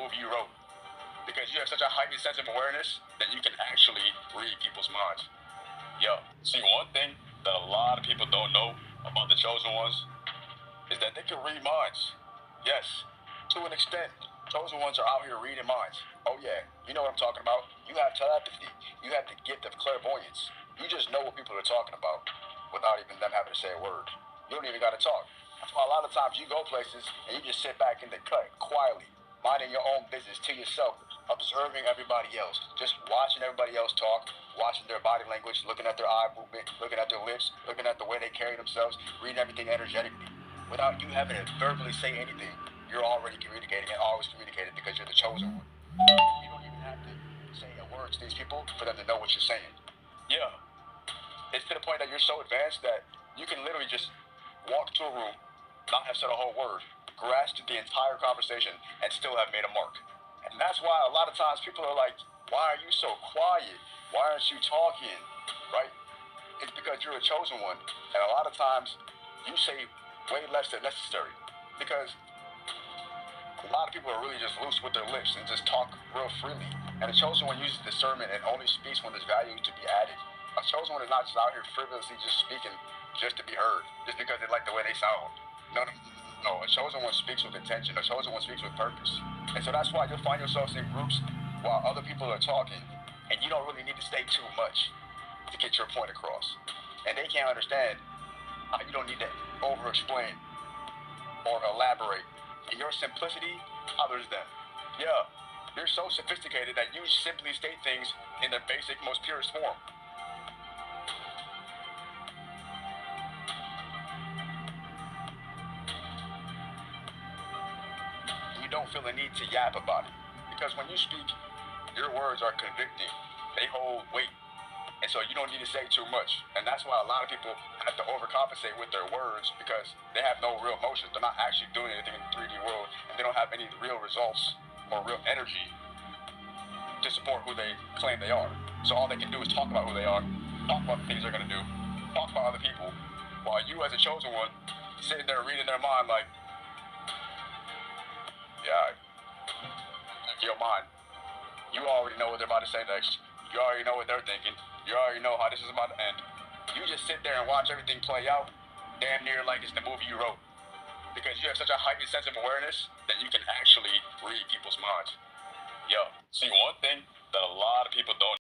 movie you wrote. Because you have such a heightened sense of awareness that you can actually read people's minds. Yo, see, one thing that a lot of people don't know about the chosen ones is that they can read minds. Yes, to an extent, chosen ones are out here reading minds. Oh yeah, you know what I'm talking about. You have telepathy. You have the gift of clairvoyance. You just know what people are talking about without even them having to say a word. You don't even got to talk. That's why a lot of times you go places and you just sit back in the cut quietly, minding your own business to yourself, observing everybody else, just watching everybody else talk, watching their body language, looking at their eye movement, looking at their lips, looking at the way they carry themselves, reading everything energetically. Without you having to verbally say anything, you're already communicating and always communicating because you're the chosen one. You don't even have to say a word to these people for them to know what you're saying. Yeah. It's to the point that you're so advanced that you can literally just walk to a room, not have said a whole word, grasp the entire conversation, and still have made a mark. And that's why a lot of times people are like, why are you so quiet? Why aren't you talking? Right? It's because you're a chosen one. And a lot of times you say way less than necessary. Because a lot of people are really just loose with their lips and just talk real freely. And the chosen one uses discernment and only speaks when there's value to be added. A chosen one is not just out here frivolously just speaking just to be heard, just because they like the way they sound. No. A chosen one speaks with intention. A chosen one speaks with purpose. And so that's why you'll find yourselves in groups while other people are talking, and you don't really need to say too much to get your point across. And they can't understand how you don't need to over-explain or elaborate. In your simplicity, others them. Yeah, you're so sophisticated that you simply state things in their basic, most purest form. You don't feel the need to yap about it. Because when you speak, your words are convicting. They hold weight. And so you don't need to say too much. And that's why a lot of people have to overcompensate with their words because they have no real emotions. They're not actually doing anything in the 3D world. And they don't have any real results or real energy to support who they claim they are. So all they can do is talk about who they are, talk about the things they're going to do, talk about other people. While you as a chosen one, sitting there reading their mind like, yeah, your mind. You already know what they're about to say next. You already know what they're thinking. You already know how this is about to end. You just sit there and watch everything play out, damn near like it's the movie you wrote. Because you have such a heightened sense of awareness that you can actually read people's minds. Yo, see, one thing that a lot of people don't